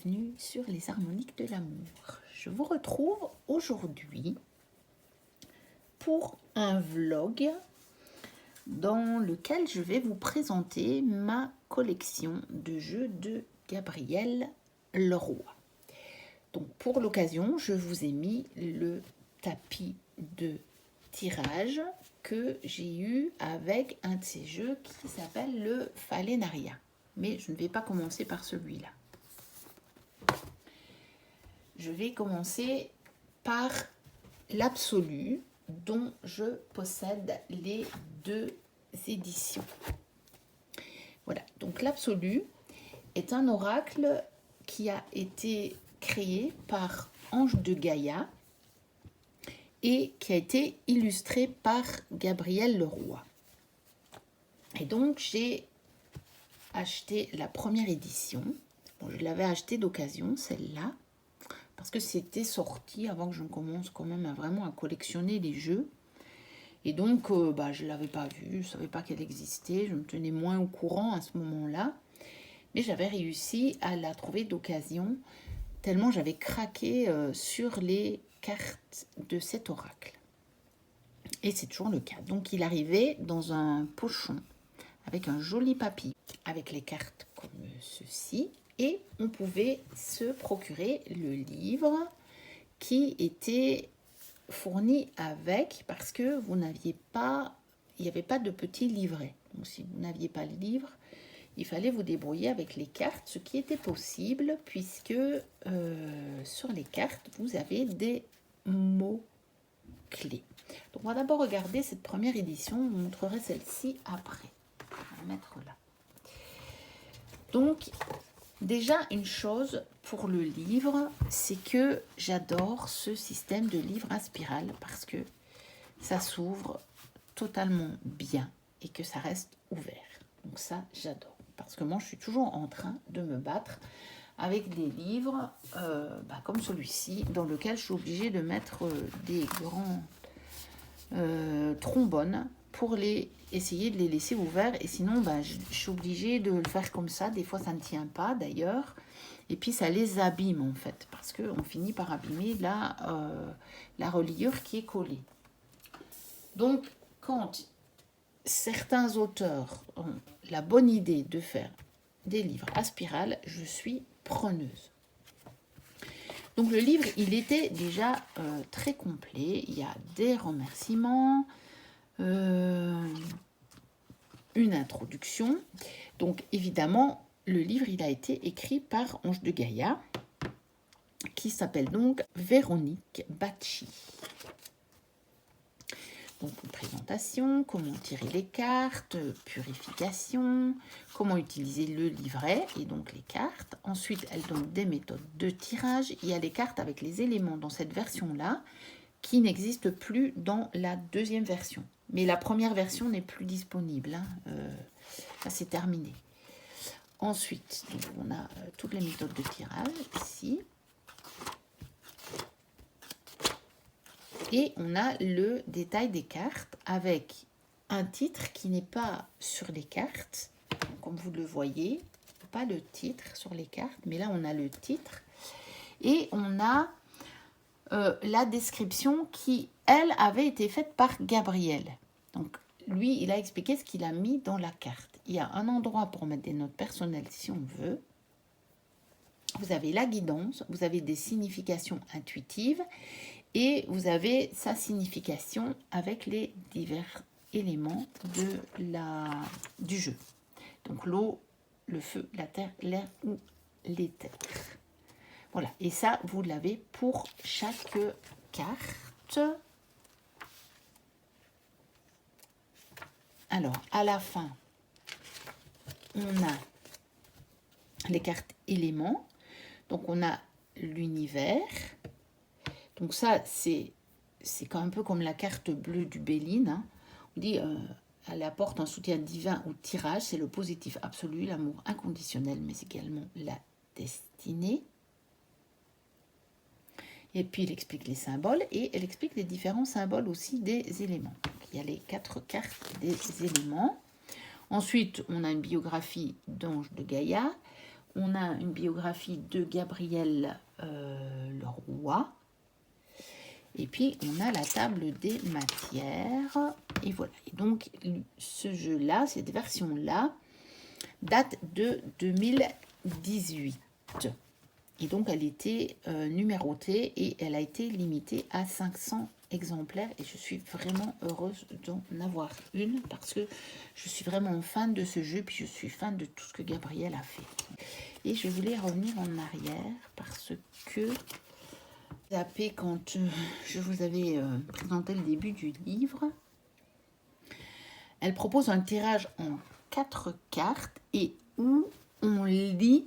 bienvenue sur les harmoniques de l'amour. Je vous retrouve aujourd'hui pour un vlog dans lequel je vais vous présenter ma collection de jeux de Gabriel Leroy. Donc pour l'occasion, je vous ai mis le tapis de tirage que j'ai eu avec un de ces jeux qui s'appelle le Falenaria. Mais je ne vais pas commencer par celui-là. Je vais commencer par l'Absolu, dont je possède les deux éditions. Voilà, donc l'Absolu est un oracle qui a été créé par Ange de Gaïa et qui a été illustré par Gabriel Leroy. Et donc j'ai acheté la première édition. Bon, je l'avais acheté d'occasion, celle-là, parce que c'était sorti avant que je commence quand même vraiment à collectionner les jeux. Et donc, je ne l'avais pas vue, je ne savais pas qu'elle existait, je me tenais moins au courant à ce moment-là. Mais j'avais réussi à la trouver d'occasion, tellement j'avais craqué sur les cartes de cet oracle. Et c'est toujours le cas. Donc, il arrivait dans un pochon avec un joli papier, avec les cartes comme ceci. Et on pouvait se procurer le livre qui était fourni avec, parce que vous n'aviez pas, il n'y avait pas de petit livret. Donc si vous n'aviez pas le livre, il fallait vous débrouiller avec les cartes, ce qui était possible puisque sur les cartes, vous avez des mots-clés. Donc on va d'abord regarder cette première édition, je vous montrerai celle-ci après. On va mettre là. Donc, déjà, une chose pour le livre, c'est que j'adore ce système de livre à spirale parce que ça s'ouvre totalement bien et que ça reste ouvert. Donc ça, j'adore. Parce que moi, je suis toujours en train de me battre avec des livres comme celui-ci, dans lequel je suis obligée de mettre des grands trombones pour essayer de les laisser ouverts, et sinon je suis obligée de le faire comme ça. Des fois ça ne tient pas d'ailleurs, et puis ça les abîme en fait, parce qu'on finit par abîmer la reliure qui est collée. Donc quand certains auteurs ont la bonne idée de faire des livres à spirale, je suis preneuse. Donc le livre, il était déjà très complet. Il y a des remerciements, une introduction. Donc évidemment, le livre, il a été écrit par Ange de Gaïa, qui s'appelle donc Véronique Bacci. Donc une présentation, comment tirer les cartes, purification, comment utiliser le livret et donc les cartes. Ensuite, elle donne des méthodes de tirage. Il y a les cartes avec les éléments dans cette version-là qui n'existent plus dans la deuxième version. Mais la première version n'est plus disponible. Ça, c'est terminé. Ensuite, donc, on a toutes les méthodes de tirage ici. Et on a le détail des cartes avec un titre qui n'est pas sur les cartes. Comme vous le voyez, pas le titre sur les cartes, mais là, on a le titre. Et on a la description qui, elle, avait été faite par Gabriel. Donc, lui, il a expliqué ce qu'il a mis dans la carte. Il y a un endroit pour mettre des notes personnelles si on veut. Vous avez la guidance, vous avez des significations intuitives et vous avez sa signification avec les divers éléments du jeu. Donc, l'eau, le feu, la terre, l'air ou l'éther. Voilà, et ça, vous l'avez pour chaque carte. Alors, à la fin, on a les cartes éléments. Donc, on a l'univers. Donc, ça, c'est un peu comme la carte bleue du Béline. Hein. On dit, elle apporte un soutien divin au tirage. C'est le positif absolu, l'amour inconditionnel, mais également la destinée. Et puis, il explique les symboles et elle explique les différents symboles aussi des éléments. Donc, il y a les 4 cartes des éléments. Ensuite, on a une biographie d'Ange de Gaïa. on a une biographie de Gabriel Leroy. Et puis, on a la table des matières. Et voilà. Et donc, ce jeu-là, cette version-là, date de 2018. Et donc, elle était numérotée et elle a été limitée à 500 exemplaires. Et je suis vraiment heureuse d'en avoir une parce que je suis vraiment fan de ce jeu. Puis, je suis fan de tout ce que Gabriel a fait. Et je voulais revenir en arrière parce que quand je vous avais présenté le début du livre, elle propose un tirage en 4 cartes et où on lit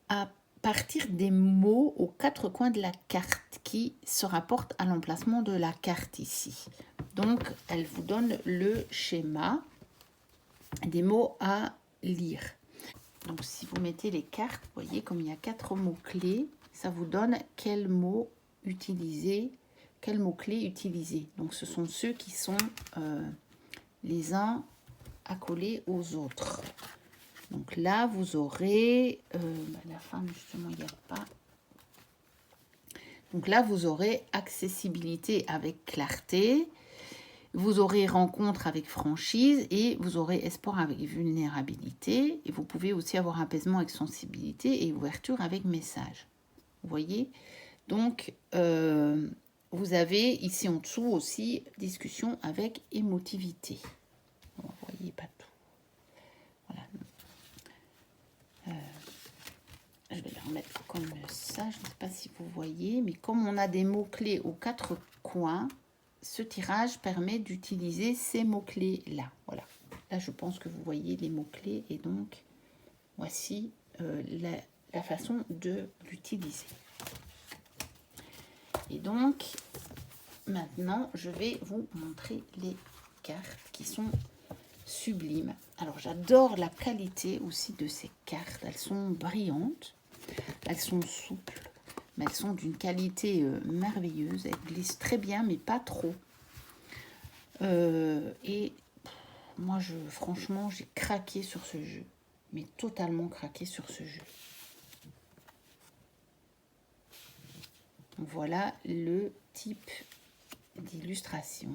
à partir des mots aux 4 coins de la carte qui se rapportent à l'emplacement de la carte ici. Donc, elle vous donne le schéma des mots à lire. Donc, si vous mettez les cartes, vous voyez comme il y a 4 mots-clés, ça vous donne quels mots utiliser, quels mots-clés utiliser. Donc, ce sont ceux qui sont les uns accolés aux autres. Donc là, vous aurez... la fin, justement, il n'y a pas... Donc là, vous aurez accessibilité avec clarté, vous aurez rencontre avec franchise et vous aurez espoir avec vulnérabilité. Et vous pouvez aussi avoir apaisement avec sensibilité et ouverture avec message. Vous voyez? Donc, vous avez ici en dessous aussi discussion avec émotivité. Bon, vous voyez pas tout. Voilà. Je vais le remettre comme ça. Je ne sais pas si vous voyez, mais comme on a des mots-clés aux 4 coins, ce tirage permet d'utiliser ces mots-clés-là. Voilà. Là, je pense que vous voyez les mots-clés et donc, voici la façon de l'utiliser. Et donc, maintenant, je vais vous montrer les cartes qui sont sublimes. Alors, j'adore la qualité aussi de ces cartes. Elles sont brillantes, elles sont souples, mais elles sont d'une qualité merveilleuse. Elles glissent très bien, mais pas trop. Et moi, franchement, j'ai craqué sur ce jeu. Mais totalement craqué sur ce jeu. Voilà le type d'illustration.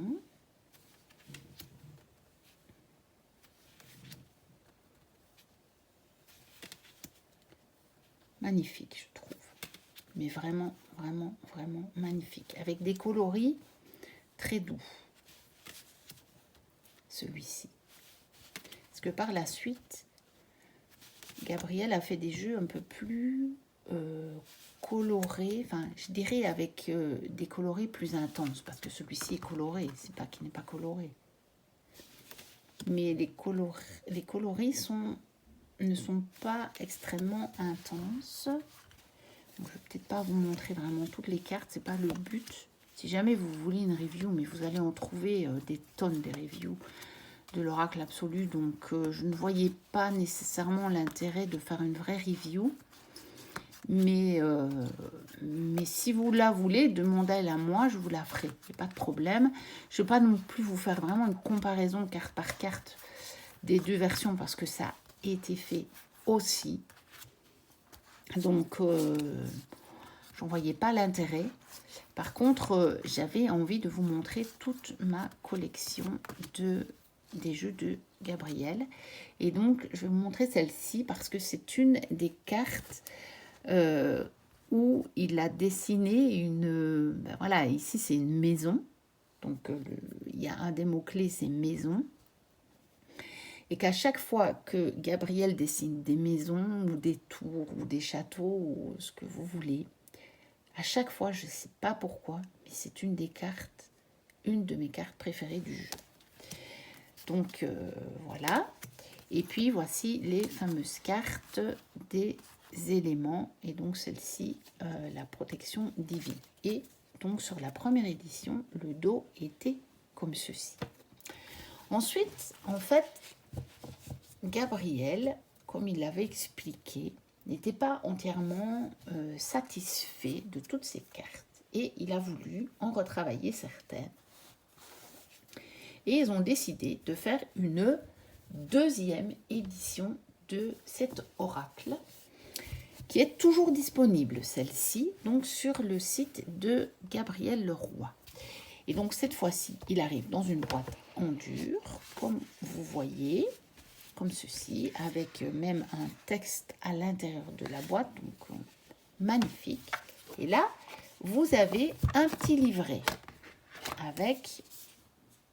Magnifique, je trouve. Mais vraiment, vraiment, vraiment magnifique. Avec des coloris très doux. Celui-ci. Parce que par la suite, Gabriel a fait des jeux un peu plus colorés. Enfin, je dirais avec des coloris plus intenses. Parce que celui-ci est coloré. C'est pas qu'il n'est pas coloré. Mais les coloris ne sont pas extrêmement intenses. Donc, je ne vais peut-être pas vous montrer vraiment toutes les cartes, c'est pas le but. Si jamais vous voulez une review, mais vous allez en trouver des tonnes des reviews de l'oracle absolu, donc je ne voyais pas nécessairement l'intérêt de faire une vraie review. Mais si vous la voulez, demandez-la à moi, je vous la ferai, il n'y a pas de problème. Je ne vais pas non plus vous faire vraiment une comparaison carte par carte des 2 versions, parce que ça a été fait aussi. Donc, j'en voyais pas l'intérêt. Par contre, j'avais envie de vous montrer toute ma collection des jeux de Gabriel. Et donc, je vais vous montrer celle-ci parce que c'est une des cartes où il a dessiné une... Ben voilà, ici, c'est une maison. Donc, il y a un des mots-clés, c'est maison. Et qu'à chaque fois que Gabriel dessine des maisons ou des tours ou des châteaux ou ce que vous voulez, à chaque fois, je ne sais pas pourquoi, mais c'est une de mes cartes préférées du jeu. Donc voilà. Et puis voici les fameuses cartes des éléments. Et donc celle-ci, la protection divine. Et donc sur la première édition, le dos était comme ceci. Ensuite, en fait, Gabriel, comme il l'avait expliqué, n'était pas entièrement satisfait de toutes ces cartes. Et il a voulu en retravailler certaines. Et ils ont décidé de faire une 2e édition de cet oracle qui est toujours disponible, celle-ci, donc sur le site de Gabriel Leroy. Et donc cette fois-ci, il arrive dans une boîte en dur, comme vous voyez, comme ceci, avec même un texte à l'intérieur de la boîte, donc magnifique. Et là, vous avez un petit livret avec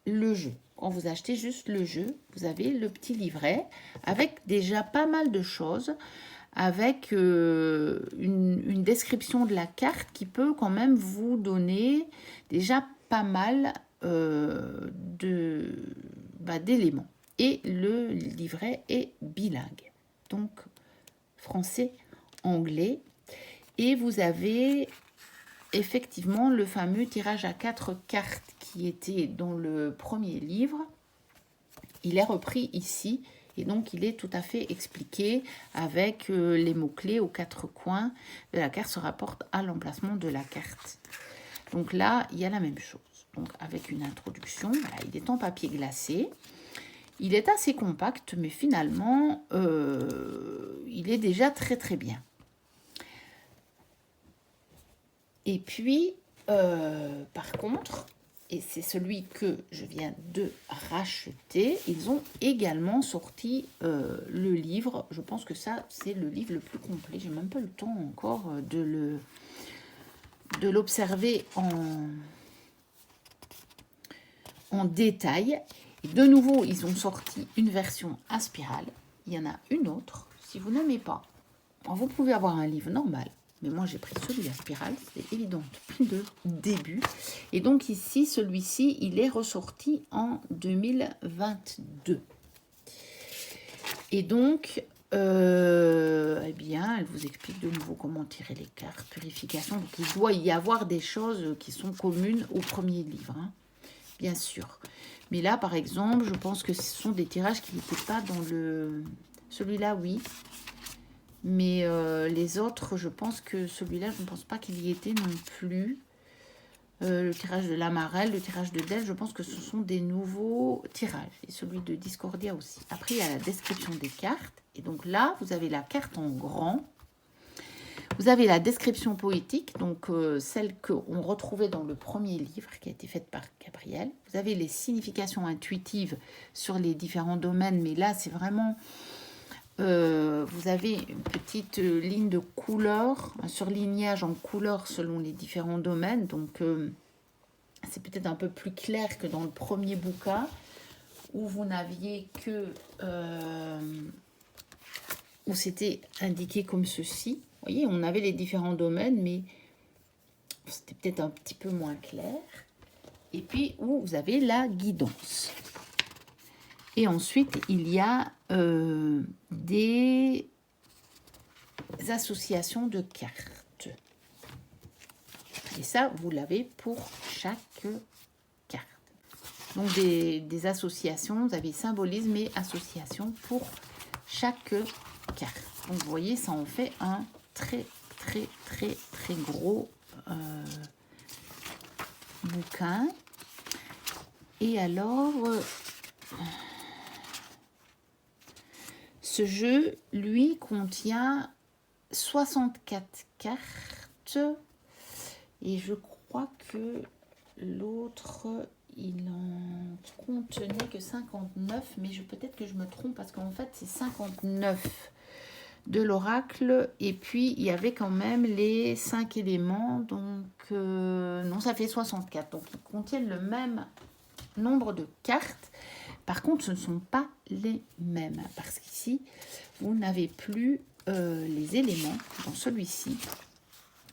le jeu. Quand vous achetez juste le jeu, vous avez le petit livret avec déjà pas mal de choses, avec une description de la carte qui peut quand même vous donner déjà pas mal d'éléments. Et le livret est bilingue, donc français-anglais. Et vous avez effectivement le fameux tirage à 4 cartes qui était dans le premier livre. Il est repris ici et donc il est tout à fait expliqué avec les mots-clés aux 4 coins de la carte se rapportent à l'emplacement de la carte. Donc là, il y a la même chose. Donc avec une introduction, voilà, il est en papier glacé. Il est assez compact, mais finalement, il est déjà très très bien. Et puis, par contre, et c'est celui que je viens de racheter, ils ont également sorti le livre. Je pense que ça, c'est le livre le plus complet. J'ai même pas le temps encore de l'observer en détail. Et de nouveau, ils ont sorti une version à spirale. Il y en a une autre. Si vous n'aimez pas, vous pouvez avoir un livre normal. Mais moi, j'ai pris celui à spirale. C'est évident depuis le début. Et donc ici, celui-ci, il est ressorti en 2022. Et donc, eh bien, elle vous explique de nouveau comment tirer les cartes, purification. Donc, il doit y avoir des choses qui sont communes au premier livre, hein, bien sûr. Mais là, par exemple, je pense que ce sont des tirages qui n'étaient pas dans le... Celui-là, oui. Mais les autres, je pense que celui-là, je ne pense pas qu'il y était non plus. Le tirage de l'Amarelle, le tirage de Del, je pense que ce sont des nouveaux tirages. Et celui de Discordia aussi. Après, il y a la description des cartes. Et donc là, vous avez la carte en grand. Vous avez la description poétique, donc celle qu'on retrouvait dans le premier livre qui a été faite par Gabriel. Vous avez les significations intuitives sur les différents domaines, mais là, c'est vraiment... vous avez une petite ligne de couleur, un surlignage en couleur selon les différents domaines. Donc, c'est peut-être un peu plus clair que dans le premier bouquin où vous n'aviez que... où c'était indiqué comme ceci. Vous voyez, on avait les différents domaines, mais c'était peut-être un petit peu moins clair. Et puis, où vous avez la guidance. Et ensuite, il y a des associations de cartes. Et ça, vous l'avez pour chaque carte. Donc, des associations, vous avez symbolisme et association pour chaque carte. Donc, vous voyez, ça en fait un très gros bouquin. Et alors... ce jeu, lui, contient 64 cartes. Et je crois que l'autre, il en contenait que 59. Mais peut-être que je me trompe parce qu'en fait, c'est 59 de l'oracle. Et puis, il y avait quand même les 5 éléments. Donc, non, ça fait 64. Donc, ils contiennent le même nombre de cartes. Par contre, ce ne sont pas les mêmes, parce qu'ici, vous n'avez plus les éléments dans celui-ci.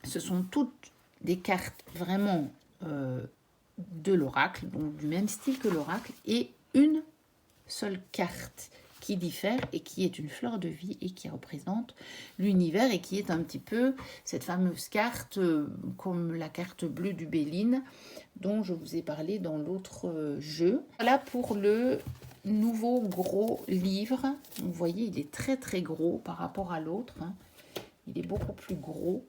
Ce sont toutes des cartes vraiment de l'oracle, donc du même style que l'oracle, et une seule carte qui diffère et qui est une fleur de vie et qui représente l'univers et qui est un petit peu cette fameuse carte comme la carte bleue du Béline dont je vous ai parlé dans l'autre jeu. Voilà pour le nouveau gros livre. Vous voyez, il est très gros par rapport à l'autre, hein. Il est beaucoup plus gros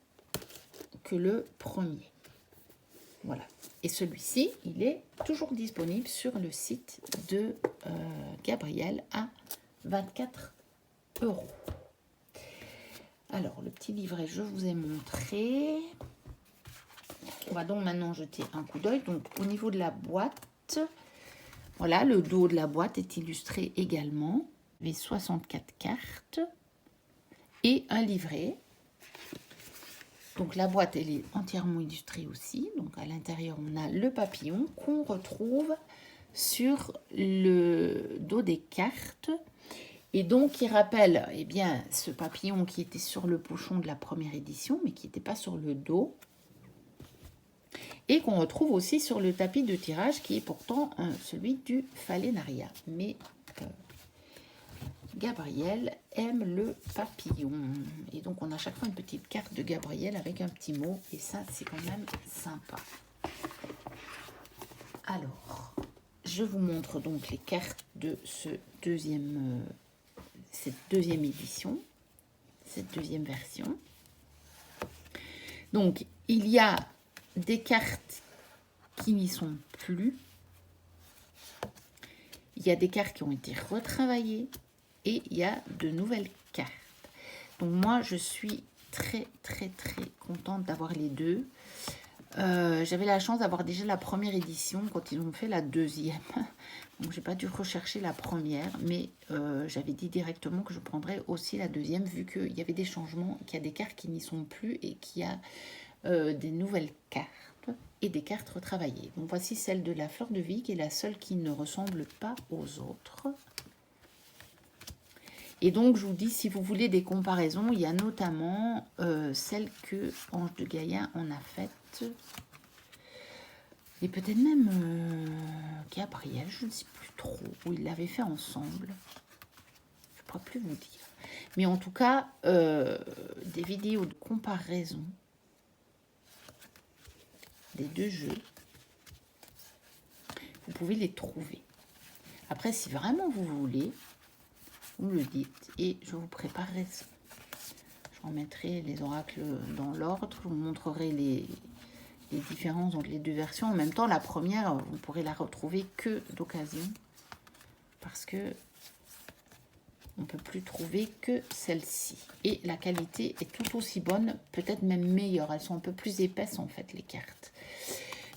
que le premier. Voilà. Et celui-ci, il est toujours disponible sur le site de Gabriel à 24 €. Alors, le petit livret, je vous ai montré. On va donc maintenant jeter un coup d'œil. Donc, au niveau de la boîte, voilà, le dos de la boîte est illustré également. Il y avait 64 cartes et un livret. Donc, la boîte, elle est entièrement illustrée aussi. Donc, à l'intérieur, on a le papillon qu'on retrouve sur le dos des cartes. Et donc, il rappelle eh bien, ce papillon qui était sur le pochon de la première édition, mais qui n'était pas sur le dos. Et qu'on retrouve aussi sur le tapis de tirage, qui est pourtant celui du Phalaenaria. Mais Gabriel aime le papillon. Et donc, on a chaque fois une petite carte de Gabriel avec un petit mot. Et ça, c'est quand même sympa. Alors, je vous montre donc les cartes de cette deuxième édition, cette deuxième version. Donc, il y a des cartes qui n'y sont plus. Il y a des cartes qui ont été retravaillées et il y a de nouvelles cartes. Donc, moi, je suis très contente d'avoir les deux. J'avais la chance d'avoir déjà la première édition quand ils ont fait la deuxième. Donc, j'ai pas dû rechercher la première, mais j'avais dit directement que je prendrais aussi la deuxième, vu qu'il y avait des changements, qu'il y a des cartes qui n'y sont plus et qu'il y a des nouvelles cartes et des cartes retravaillées. Donc, voici celle de la fleur de vie, qui est la seule qui ne ressemble pas aux autres. Et donc, je vous dis, si vous voulez des comparaisons, il y a notamment celle que Ange de Gaïa en a faite. Et peut-être même Gabriel, je ne sais plus trop, où ils l'avaient fait ensemble. Je ne pourrais plus vous dire. Mais en tout cas, des vidéos de comparaison des deux jeux, vous pouvez les trouver. Après, si vraiment vous voulez, vous me le dites et je vous préparerai ça. Je remettrai les oracles dans l'ordre, je vous montrerai les différences entre les deux versions. En même temps, la première, vous pourrez la retrouver que d'occasion, parce que on ne peut plus trouver que celle-ci. Et la qualité est tout aussi bonne, peut-être même meilleure. Elles sont un peu plus épaisses en fait, les cartes.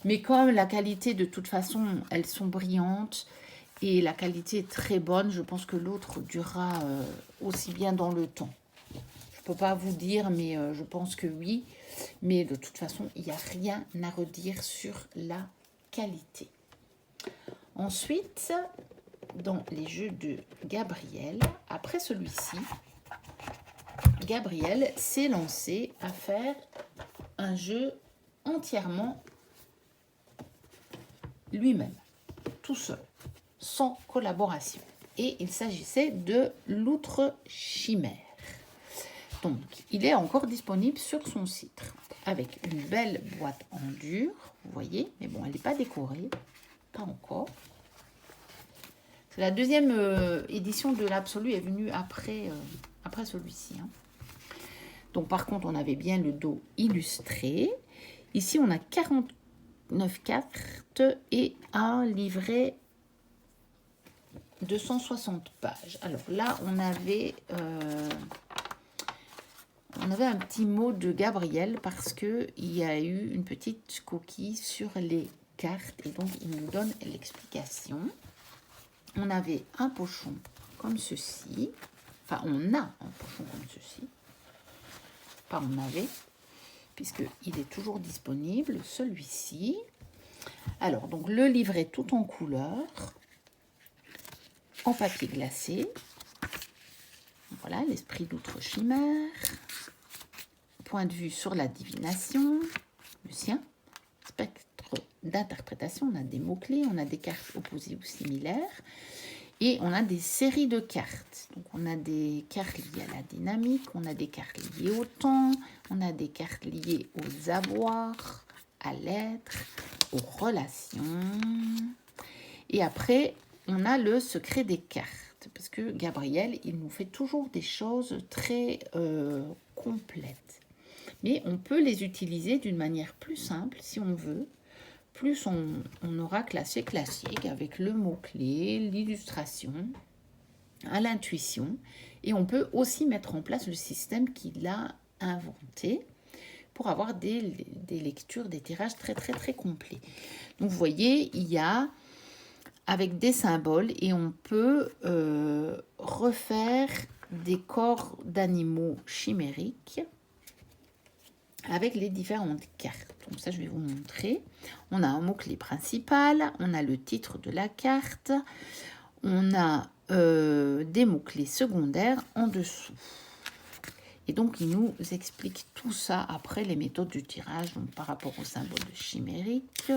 Mais comme la qualité, de toute façon, elles sont brillantes et la qualité est très bonne, je pense que l'autre durera aussi bien dans le temps. Je ne peux pas vous dire, mais je pense que oui. Mais de toute façon, il n'y a rien à redire sur la qualité. Ensuite, dans les jeux de Gabriel, après celui-ci, Gabriel s'est lancé à faire un jeu entièrement lui-même, tout seul, sans collaboration. Et il s'agissait de l'Outre Chimère. Donc, il est encore disponible sur son site, avec une belle boîte en dur, vous voyez, mais bon, elle n'est pas décorée, pas encore. La deuxième édition de l'Absolu est venue après celui-ci. Hein. Donc, par contre, on avait bien le dos illustré. Ici, on a 49 cartes et un livret de 160 pages. Alors là, on avait un petit mot de Gabriel parce qu'il y a eu une petite coquille sur les cartes et donc il nous donne l'explication. On avait un pochon comme ceci. Enfin, on a un pochon comme ceci. Pas on avait, puisqu'il est toujours disponible, celui-ci. Alors, donc le livret tout en couleur, en papier glacé. Voilà, l'esprit d'Outre Chimère. Point de vue sur la divination, le sien. Spectre d'interprétation, on a des mots-clés, on a des cartes opposées ou similaires. Et on a des séries de cartes. Donc, on a des cartes liées à la dynamique, on a des cartes liées au temps, on a des cartes liées aux avoirs, à l'être, aux relations. Et après, on a le secret des cartes. Parce que Gabriel, il nous fait toujours des choses très complètes. Mais on peut les utiliser d'une manière plus simple, si on veut. Plus on aura classique avec le mot-clé, l'illustration. à l'intuition. Et on peut aussi mettre en place le système qu'il a inventé pour avoir des lectures, des tirages très très très complets. Donc vous voyez, il y a avec des symboles et on peut refaire des corps d'animaux chimériques avec les différentes cartes. Donc ça, je vais vous montrer. On a un mot-clé principal, on a le titre de la carte, on a des mots-clés secondaires en dessous. Et donc, il nous explique tout ça après les méthodes du tirage, donc par rapport au symbole chimérique.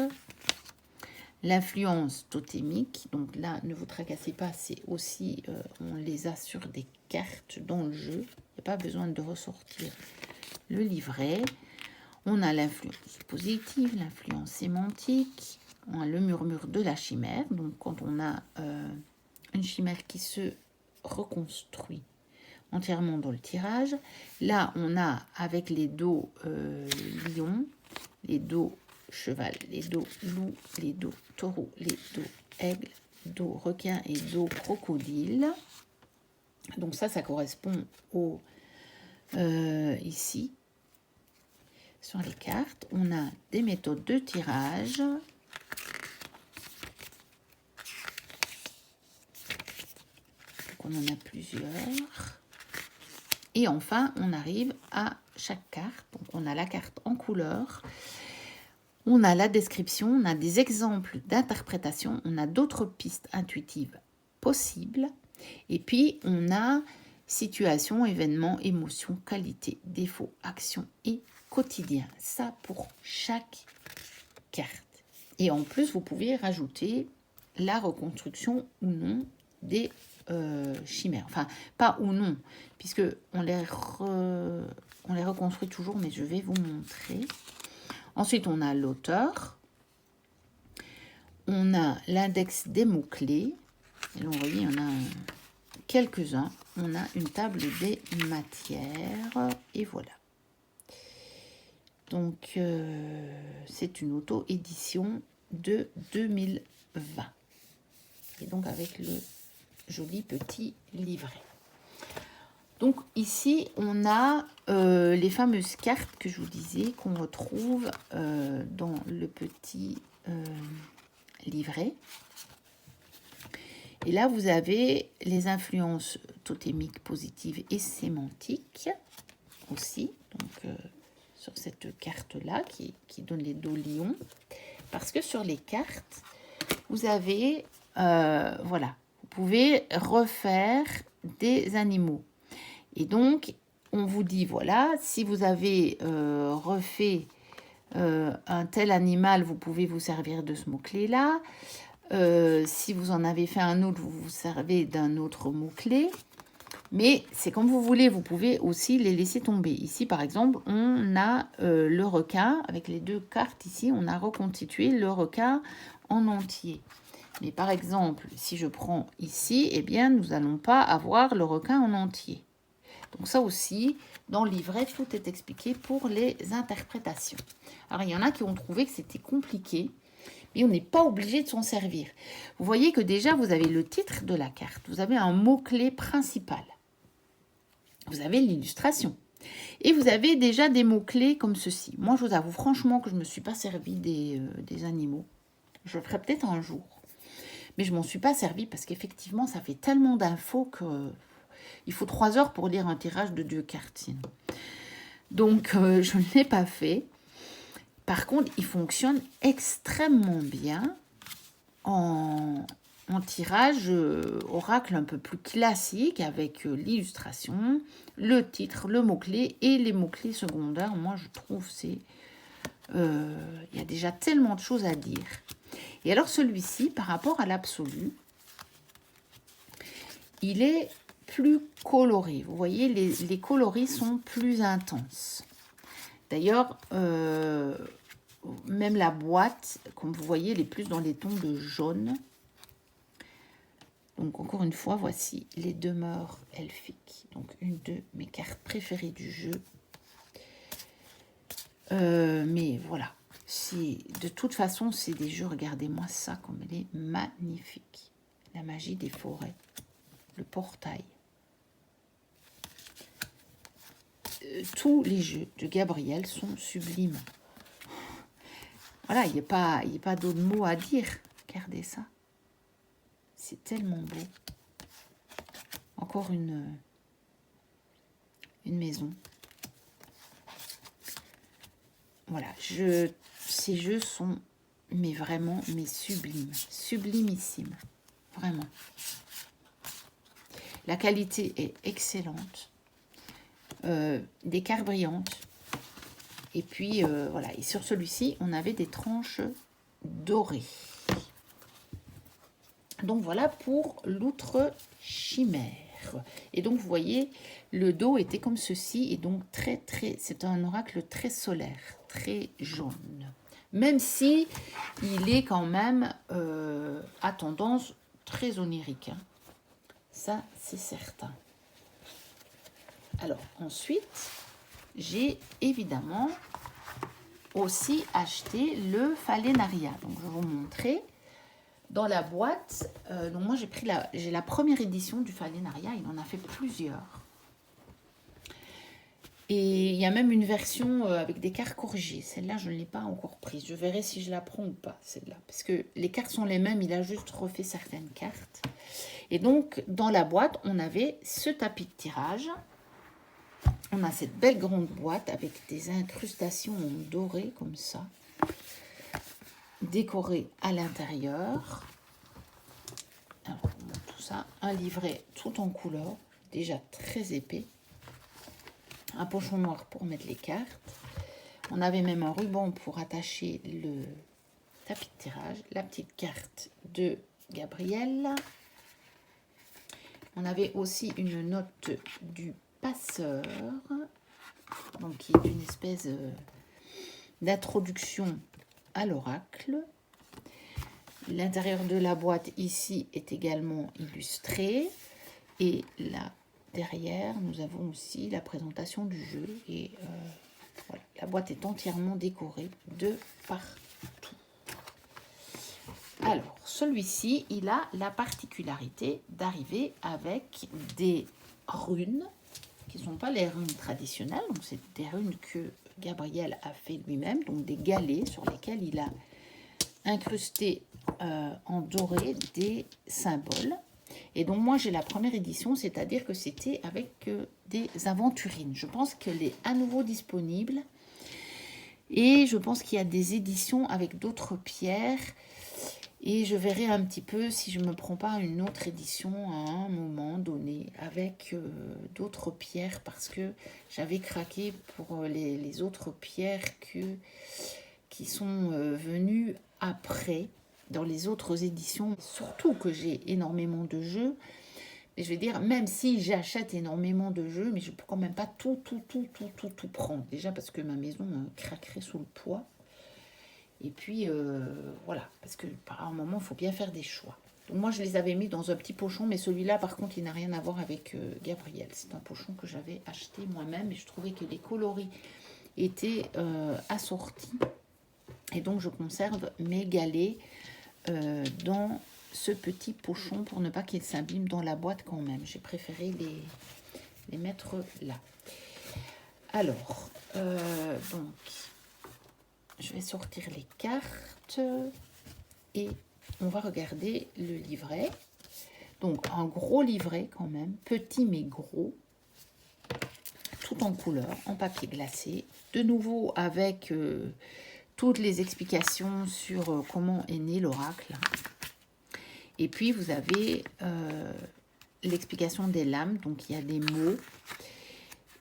L'influence totémique, donc là, ne vous tracassez pas, c'est aussi, on les a sur des cartes dans le jeu. Il n'y a pas besoin de ressortir le livret. On a l'influence positive, l'influence sémantique, on a le murmure de la chimère. Donc, quand on a une chimère qui se reconstruit entièrement dans le tirage. Là, on a avec les dos lion, les dos cheval, les dos loup, les dos taureau, les dos aigle, dos requin et dos crocodile. Donc ça correspond au ici sur les cartes. On a des méthodes de tirage. Donc on en a plusieurs. Et enfin, on arrive à chaque carte. Donc, on a la carte en couleur, on a la description, on a des exemples d'interprétation, on a d'autres pistes intuitives possibles. Et puis, on a situation, événement, émotion, qualité, défaut, action et quotidien. Ça pour chaque carte. Et en plus, vous pouvez rajouter la reconstruction ou non des chimères. Enfin, pas ou non, puisque on les reconstruit toujours, mais je vais vous montrer. Ensuite, on a l'auteur. On a l'index des mots-clés. Et là, vous voyez, il y en a quelques-uns. On a une table des matières. Et voilà. Donc, c'est une auto-édition de 2020. Et donc, avec le joli petit livret. Donc ici, on a les fameuses cartes que je vous disais qu'on retrouve dans le petit livret. Et là, vous avez les influences totémiques positives et sémantiques aussi. Donc sur cette carte-là qui donne les dos lions. Parce que sur les cartes, vous avez, voilà, vous pouvez refaire des animaux. Et donc, on vous dit, voilà, si vous avez refait un tel animal, vous pouvez vous servir de ce mot-clé-là. Si vous en avez fait un autre, vous vous servez d'un autre mot-clé. Mais c'est comme vous voulez, vous pouvez aussi les laisser tomber. Ici, par exemple, on a le requin. Avec les deux cartes ici, on a reconstitué le requin en entier. Mais par exemple, si je prends ici, eh bien, nous n'allons pas avoir le requin en entier. Donc ça aussi, dans le livret, tout est expliqué pour les interprétations. Alors, il y en a qui ont trouvé que c'était compliqué, mais on n'est pas obligé de s'en servir. Vous voyez que déjà, vous avez le titre de la carte, vous avez un mot-clé principal, vous avez l'illustration, et vous avez déjà des mots-clés comme ceci. Moi, je vous avoue franchement que je ne me suis pas servi des animaux. Je le ferai peut-être un jour. Mais je ne m'en suis pas servi parce qu'effectivement, ça fait tellement d'infos que il faut 3 heures pour lire un tirage de 2 cartes. Sinon. Donc, je ne l'ai pas fait. Par contre, il fonctionne extrêmement bien en tirage oracle un peu plus classique avec l'illustration, le titre, le mot-clé et les mots-clés secondaires. Moi, je trouve c'est il y a déjà tellement de choses à dire. Et alors celui-ci, par rapport à l'absolu, il est plus coloré. Vous voyez, les coloris sont plus intenses. D'ailleurs, même la boîte, comme vous voyez, elle est plus dans les tons de jaune. Donc, encore une fois, voici les demeures elfiques. Donc, une de mes cartes préférées du jeu. Mais voilà. De toute façon, c'est des jeux, regardez-moi ça, comme elle est magnifique. La magie des forêts. le portail. Tous les jeux de Gabriel sont sublimes. Voilà, il n'y a pas d'autre mot à dire. Regardez ça. C'est tellement beau. Encore une maison. Voilà, ces jeux sont mais vraiment sublimes. Sublimissimes. Vraiment. La qualité est excellente. Des cartes brillantes. Et puis, voilà. Et sur celui-ci, on avait des tranches dorées. Donc, voilà pour l'outre chimère. Et donc, vous voyez, le dos était comme ceci. Et donc, c'est un oracle très solaire, très jaune. Même si il est quand même à tendance très onirique. Hein. Ça, c'est certain. Alors, ensuite, j'ai évidemment aussi acheté le Phalenaria. Donc, je vais vous montrer. Dans la boîte, donc moi j'ai la première édition du Phalenaria, il en a fait plusieurs. Et il y a même une version avec des cartes corrigées. Celle-là, je ne l'ai pas encore prise. Je verrai si je la prends ou pas, celle-là. Parce que les cartes sont les mêmes, il a juste refait certaines cartes. Et donc, dans la boîte, on avait ce tapis de tirage. On a cette belle grande boîte avec des incrustations en doré, comme ça. Décoré à l'intérieur. Alors, tout ça, un livret tout en couleur, déjà très épais. Un pochon noir pour mettre les cartes. On avait même un ruban pour attacher le tapis de tirage. La petite carte de Gabriel. On avait aussi une note du passeur, donc qui est une espèce d'introduction à l'oracle. L'intérieur de la boîte ici est également illustré. Et là, derrière, nous avons aussi la présentation du jeu. Et voilà, la boîte est entièrement décorée de partout. Alors, celui-ci, il a la particularité d'arriver avec des runes qui ne sont pas les runes traditionnelles. Donc, c'est des runes que Gabriel a fait lui-même. Donc, des galets sur lesquels il a incrusté en doré des symboles. Et donc moi j'ai la première édition, c'est-à-dire que c'était avec des aventurines. Je pense qu'elle est à nouveau disponible et je pense qu'il y a des éditions avec d'autres pierres et je verrai un petit peu si je ne me prends pas une autre édition à un moment donné avec d'autres pierres parce que j'avais craqué pour les autres pierres qui sont venues après dans les autres éditions, surtout que j'ai énormément de jeux. Et je vais dire, même si j'achète énormément de jeux, mais je ne peux quand même pas tout prendre. Déjà parce que ma maison craquerait sous le poids. Et puis, voilà, parce que par un moment, il faut bien faire des choix. Donc moi, je les avais mis dans un petit pochon, mais celui-là, par contre, il n'a rien à voir avec Gabriel. C'est un pochon que j'avais acheté moi-même et je trouvais que les coloris étaient assortis. Et donc, je conserve mes galets dans ce petit pochon pour ne pas qu'ils s'abîment dans la boîte quand même. J'ai préféré les mettre là. Alors, donc, je vais sortir les cartes et on va regarder le livret. Donc, un gros livret quand même, petit mais gros, tout en couleur, en papier glacé. De nouveau avec toutes les explications sur comment est né l'oracle. Et puis, vous avez l'explication des lames. Donc, il y a des mots,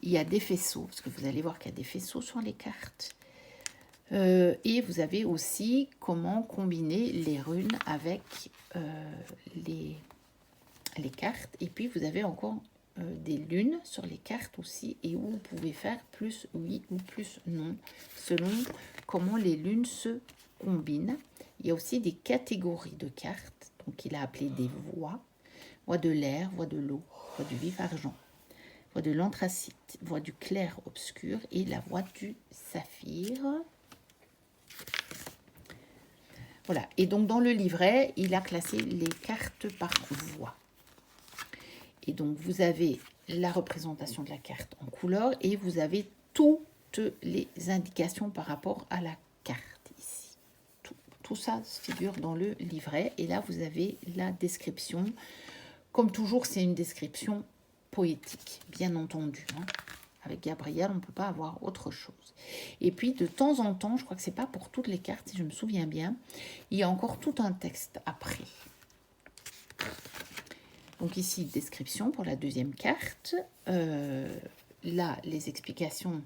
il y a des faisceaux, parce que vous allez voir qu'il y a des faisceaux sur les cartes. Et vous avez aussi comment combiner les runes avec les cartes. Et puis, vous avez encore des lunes sur les cartes aussi, et où vous pouvez faire plus oui ou plus non, selon comment les lunes se combinent. Il y a aussi des catégories de cartes, donc il a appelé des voies. Voie de l'air, voie de l'eau, voie du vif argent, voie de l'anthracite, voie du clair obscur et la voie du saphir. Voilà, et donc dans le livret, il a classé les cartes par voie. Et donc, vous avez la représentation de la carte en couleur et vous avez toutes les indications par rapport à la carte ici. Tout ça figure dans le livret. Et là, vous avez la description. Comme toujours, c'est une description poétique, bien entendu. Hein. Avec Gabriel, on ne peut pas avoir autre chose. Et puis, de temps en temps, je crois que ce n'est pas pour toutes les cartes, si je me souviens bien, il y a encore tout un texte après. Donc ici, description pour la deuxième carte. Là, les explications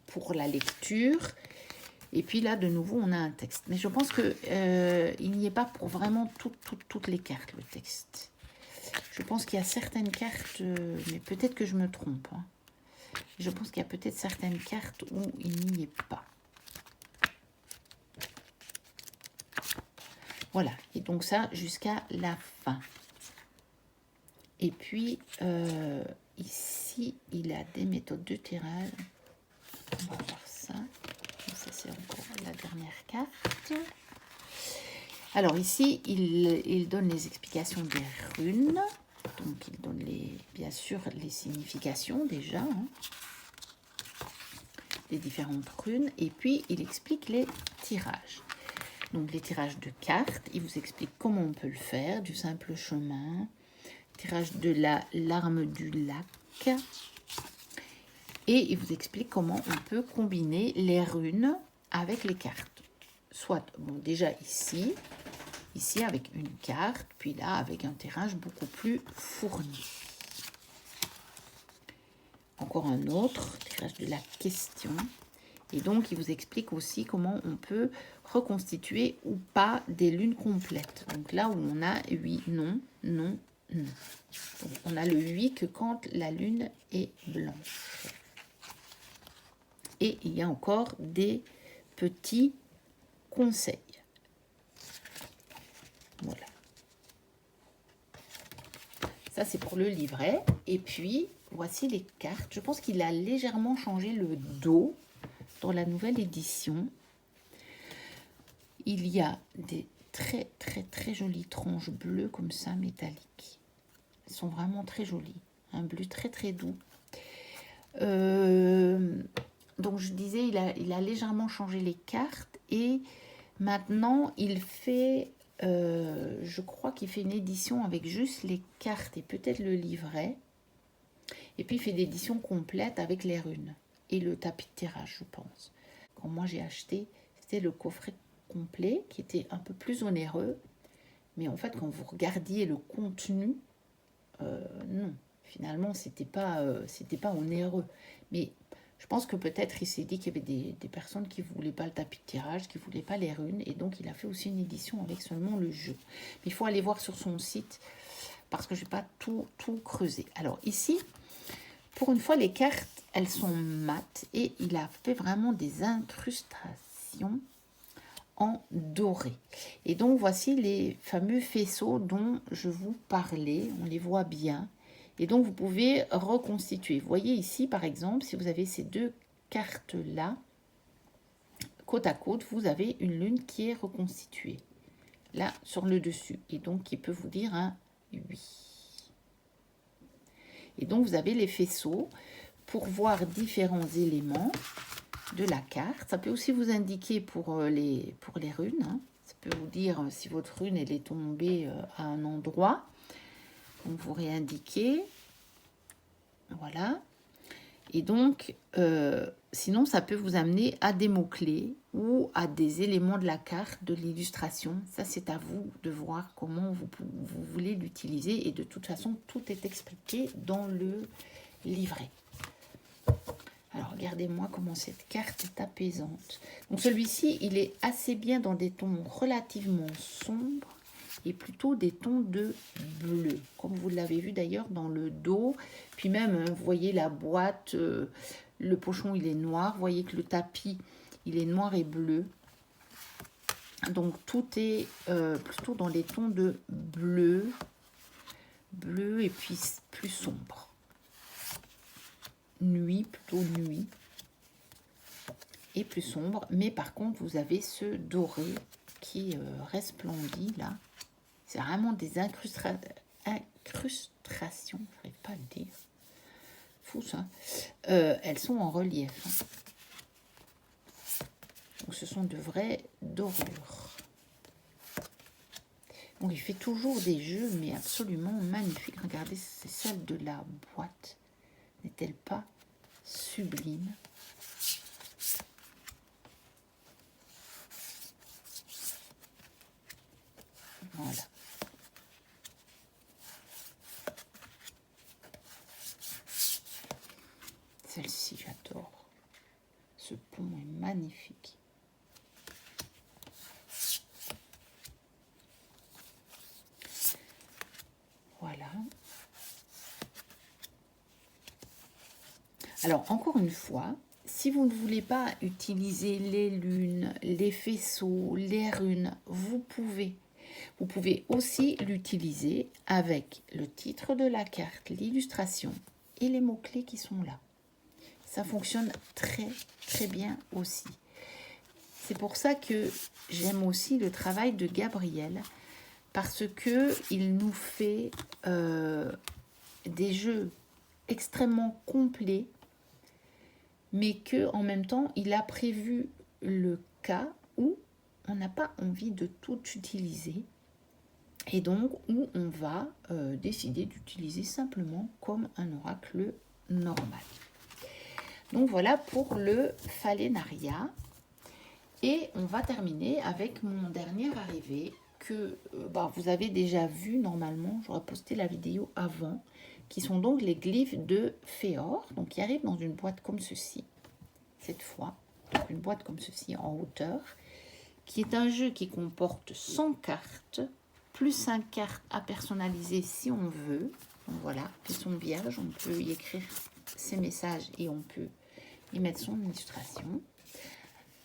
pour la lecture. Et puis là, de nouveau, on a un texte. Mais je pense qu'il n'y est pas pour vraiment toutes les cartes, le texte. Je pense qu'il y a certaines cartes, mais peut-être que je me trompe. Hein. Je pense qu'il y a peut-être certaines cartes où il n'y est pas. Voilà, et donc ça jusqu'à la fin. Et puis, ici, il a des méthodes de tirage. On va voir ça. Ça, c'est encore la dernière carte. Alors ici, il donne les explications des runes. Donc, il donne bien sûr les significations déjà. Hein, les différentes runes. Et puis, il explique les tirages. Donc, les tirages de cartes. Il vous explique comment on peut le faire, du simple chemin. Tirage de l'arme du lac. Et il vous explique comment on peut combiner les runes avec les cartes. Soit, bon, déjà ici avec une carte, puis là avec un tirage beaucoup plus fourni. Encore un autre, tirage de la question. Et donc, il vous explique aussi comment on peut reconstituer ou pas des lunes complètes. Donc là où on a 8 non, non, non. Donc, on a le 8 que quand la lune est blanche. Et il y a encore des petits conseils. Voilà. Ça, c'est pour le livret. Et puis, voici les cartes. Je pense qu'il a légèrement changé le dos dans la nouvelle édition. Il y a des très, très, très jolies tranches bleues comme ça, métalliques. Elles sont vraiment très jolies. Un bleu très, très doux. Donc, je disais, il a légèrement changé les cartes. Et maintenant, il fait... je crois qu'il fait une édition avec juste les cartes et peut-être le livret. Et puis, il fait l'édition complète avec les runes et le tapis de tirage, je pense. Quand moi, j'ai acheté, c'était le coffret complet qui était un peu plus onéreux. Mais en fait, quand vous regardiez le contenu, non. Finalement, c'était pas onéreux. Mais je pense que peut-être il s'est dit qu'il y avait des personnes qui ne voulaient pas le tapis de tirage, qui ne voulaient pas les runes. Et donc, il a fait aussi une édition avec seulement le jeu. Mais il faut aller voir sur son site parce que je n'ai pas tout creusé. Alors ici, pour une fois, les cartes, elles sont mates. Et il a fait vraiment des incrustations en doré. Et donc, voici les fameux faisceaux dont je vous parlais. On les voit bien. Et donc, vous pouvez reconstituer. Vous voyez ici, par exemple, si vous avez ces deux cartes-là, côte à côte, vous avez une lune qui est reconstituée. Là, sur le dessus. Et donc, qui peut vous dire un 8. Et donc, vous avez les faisceaux pour voir différents éléments de la carte. Ça peut aussi vous indiquer pour les runes. Hein. Ça peut vous dire si votre rune elle est tombée à un endroit. Donc, vous réindiquez. Voilà. Et donc, sinon, ça peut vous amener à des mots-clés ou à des éléments de la carte, de l'illustration. Ça, c'est à vous de voir comment vous voulez l'utiliser. Et de toute façon, tout est expliqué dans le livret. Alors, regardez-moi comment cette carte est apaisante. Donc, celui-ci, il est assez bien dans des tons relativement sombres et plutôt des tons de bleu, comme vous l'avez vu d'ailleurs dans le dos. Puis même, vous voyez la boîte, le pochon, il est noir. Vous voyez que le tapis, il est noir et bleu. Donc, tout est plutôt dans les tons de bleu et puis plus sombre. Nuit, plutôt nuit, et plus sombre. Mais par contre, vous avez ce doré qui resplendit là. C'est vraiment des incrustations, je n'arrive pas à le dire, fou ça, elles sont en relief. Hein. Donc ce sont de vraies dorures. Donc il fait toujours des jeux, mais absolument magnifiques. Regardez, c'est celle de la boîte. N'est-elle pas sublime? Voilà. Celle-ci, j'adore. Ce pont est magnifique. Voilà. Alors, encore une fois, si vous ne voulez pas utiliser les lunes, les faisceaux, les runes, vous pouvez. Vous pouvez aussi l'utiliser avec le titre de la carte, l'illustration et les mots-clés qui sont là. Ça fonctionne très, très bien aussi. C'est pour ça que j'aime aussi le travail de Gabriel, parce qu'il nous fait des jeux extrêmement complets, mais qu'en même temps, il a prévu le cas où on n'a pas envie de tout utiliser, et donc où on va décider d'utiliser simplement comme un oracle normal. Donc voilà pour le Phalaenaria. Et on va terminer avec mon dernier arrivé que vous avez déjà vu normalement. J'aurais posté la vidéo avant, qui sont donc les glyphes de Féor. Donc qui arrivent dans une boîte comme ceci, cette fois. Donc une boîte comme ceci en hauteur, qui est un jeu qui comporte 100 cartes, plus 5 cartes à personnaliser si on veut. Donc voilà, elles sont vierges, on peut y écrire ses messages et on peut y mettre son illustration.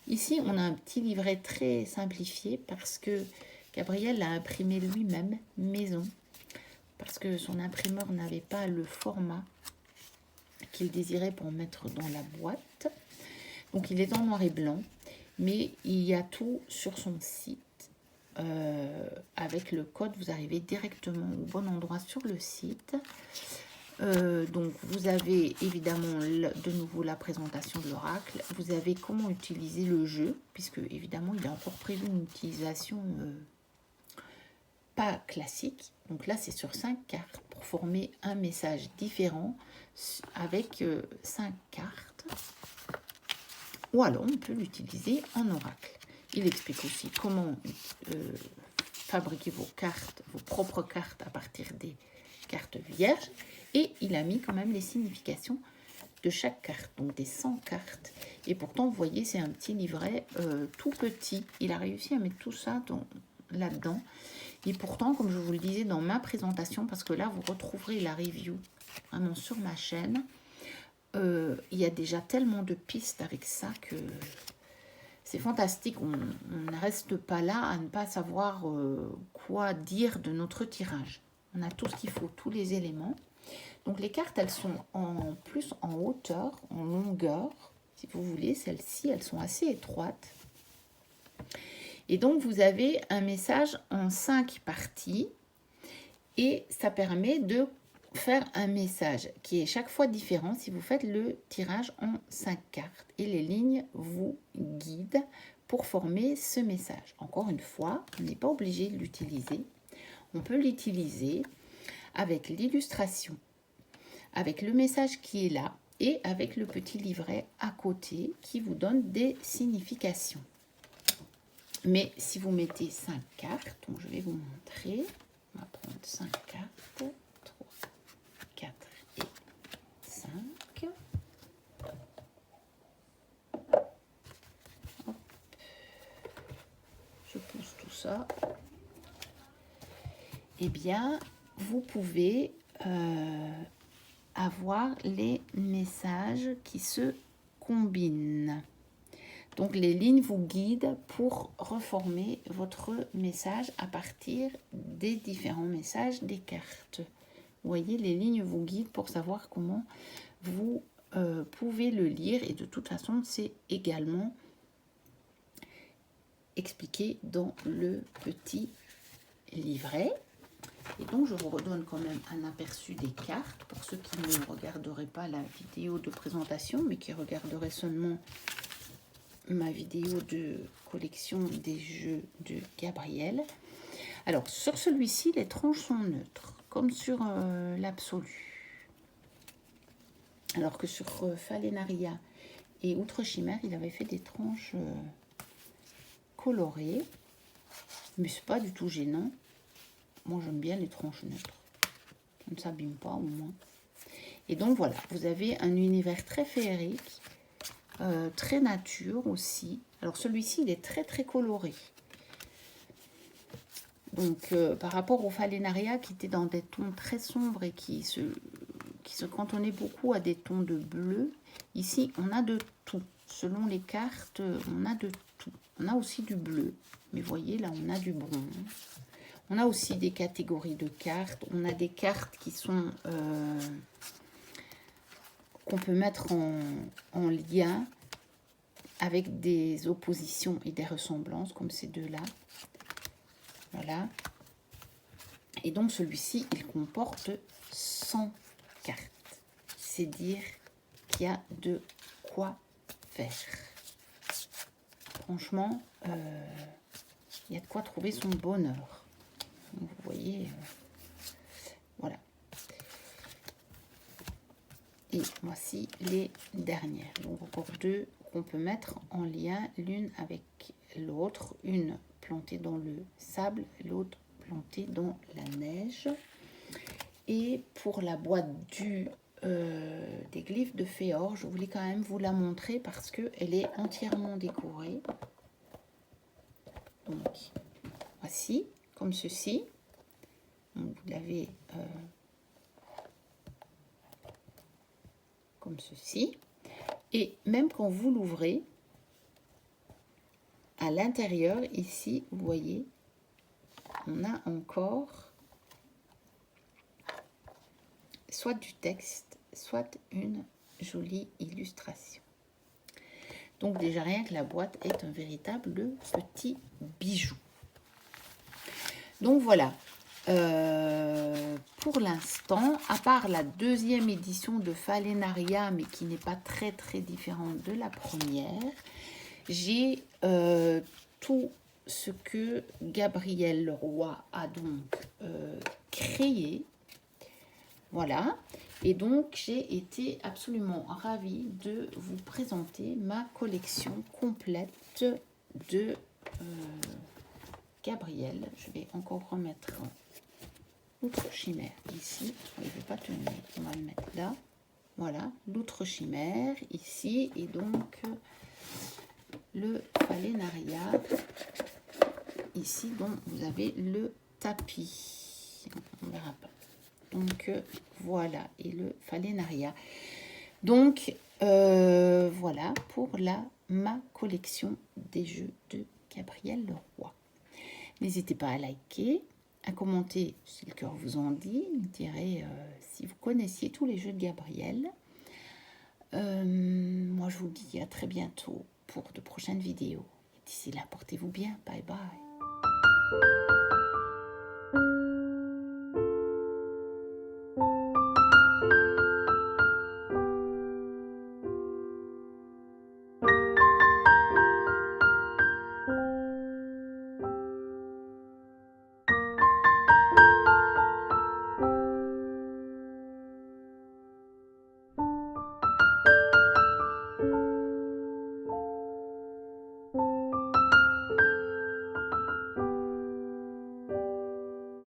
Ici, on a un petit livret très simplifié parce que Gabriel l'a imprimé lui-même, maison, parce que son imprimeur n'avait pas le format qu'il désirait pour mettre dans la boîte. Donc, il est en noir et blanc, mais il y a tout sur son site. Avec le code, vous arrivez directement au bon endroit sur le site. Donc vous avez évidemment de nouveau la présentation de l'oracle, vous avez comment utiliser le jeu, puisque évidemment il a encore prévu une utilisation pas classique. Donc là c'est sur 5 cartes pour former un message différent avec 5 cartes, ou alors on peut l'utiliser en oracle. Il explique aussi comment fabriquer vos cartes, vos propres cartes à partir des cartes vierges. Et il a mis quand même les significations de chaque carte, donc des 100 cartes. Et pourtant, vous voyez, c'est un petit livret tout petit. Il a réussi à mettre tout ça là-dedans. Et pourtant, comme je vous le disais dans ma présentation, parce que là, vous retrouverez la review vraiment sur ma chaîne, il y a déjà tellement de pistes avec ça que c'est fantastique. On ne reste pas là à ne pas savoir quoi dire de notre tirage. On a tout ce qu'il faut, tous les éléments. Donc les cartes, elles sont en plus en hauteur, en longueur, si vous voulez. Celles-ci, elles sont assez étroites. Et donc vous avez un message en 5 parties. Et ça permet de faire un message qui est chaque fois différent si vous faites le tirage en 5 cartes. Et les lignes vous guident pour former ce message. Encore une fois, on n'est pas obligé de l'utiliser. On peut l'utiliser avec l'illustration, avec le message qui est là et avec le petit livret à côté qui vous donne des significations. Mais si vous mettez 5 cartes, donc je vais vous montrer, on va prendre 5 cartes, 3, 4 et 5. Hop. Je pousse tout ça. Eh bien, vous pouvez avoir les messages qui se combinent. Donc les lignes vous guident pour reformer votre message à partir des différents messages des cartes. Vous voyez, les lignes vous guident pour savoir comment vous pouvez le lire, et de toute façon c'est également expliqué dans le petit livret. Et donc, je vous redonne quand même un aperçu des cartes pour ceux qui ne regarderaient pas la vidéo de présentation, mais qui regarderaient seulement ma vidéo de collection des jeux de Gabriel. Alors, sur celui-ci, les tranches sont neutres, comme sur l'Absolu. Alors que sur Falénaria et Outre Chimère, il avait fait des tranches colorées. Mais c'est pas du tout gênant. Moi, j'aime bien les tranches neutres. Ça ne s'abîme pas, au moins. Et donc, voilà. Vous avez un univers très féerique. Très nature aussi. Alors, celui-ci, il est très, très coloré. Donc, par rapport au Falénaria, qui était dans des tons très sombres et qui se cantonnait beaucoup à des tons de bleu, ici, on a de tout. Selon les cartes, on a de tout. On a aussi du bleu. Mais vous voyez, là, on a du bronze. On a aussi des catégories de cartes. On a des cartes qui sont... qu'on peut mettre en lien avec des oppositions et des ressemblances, comme ces deux-là. Voilà. Et donc, celui-ci, il comporte 100 cartes. C'est dire qu'il y a de quoi faire. Franchement, il y a de quoi trouver son bonheur. Donc, vous voyez, voilà. Et voici les dernières. Donc, encore deux qu'on peut mettre en lien l'une avec l'autre. Une plantée dans le sable, l'autre plantée dans la neige. Et pour la boîte des glyphes de Féor, je voulais quand même vous la montrer parce qu'elle est entièrement décorée. Donc, voici, comme ceci. Donc, vous l'avez comme ceci. Et même quand vous l'ouvrez, à l'intérieur, ici, vous voyez, on a encore soit du texte, soit une jolie illustration. Donc déjà rien que la boîte est un véritable petit bijou. Donc voilà, pour l'instant, à part la deuxième édition de Falénaria, mais qui n'est pas très très différente de la première, j'ai tout ce que Gabriel Leroy a donc créé. Voilà. Et donc, j'ai été absolument ravie de vous présenter ma collection complète de Gabriel. Je vais encore remettre l'Outre Chimère ici. Il ne veut pas tenir. On va le mettre là. Voilà, l'Outre Chimère ici. Et donc, le Falénaria ici, dont vous avez le tapis. On verra pas. Donc, voilà. Et le Falénaria. Donc, voilà pour ma collection des jeux de Gabriel Leroy. N'hésitez pas à liker, à commenter si le cœur vous en dit. Me direz si vous connaissiez tous les jeux de Gabriel. Moi, je vous dis à très bientôt pour de prochaines vidéos. D'ici là, portez-vous bien. Bye bye.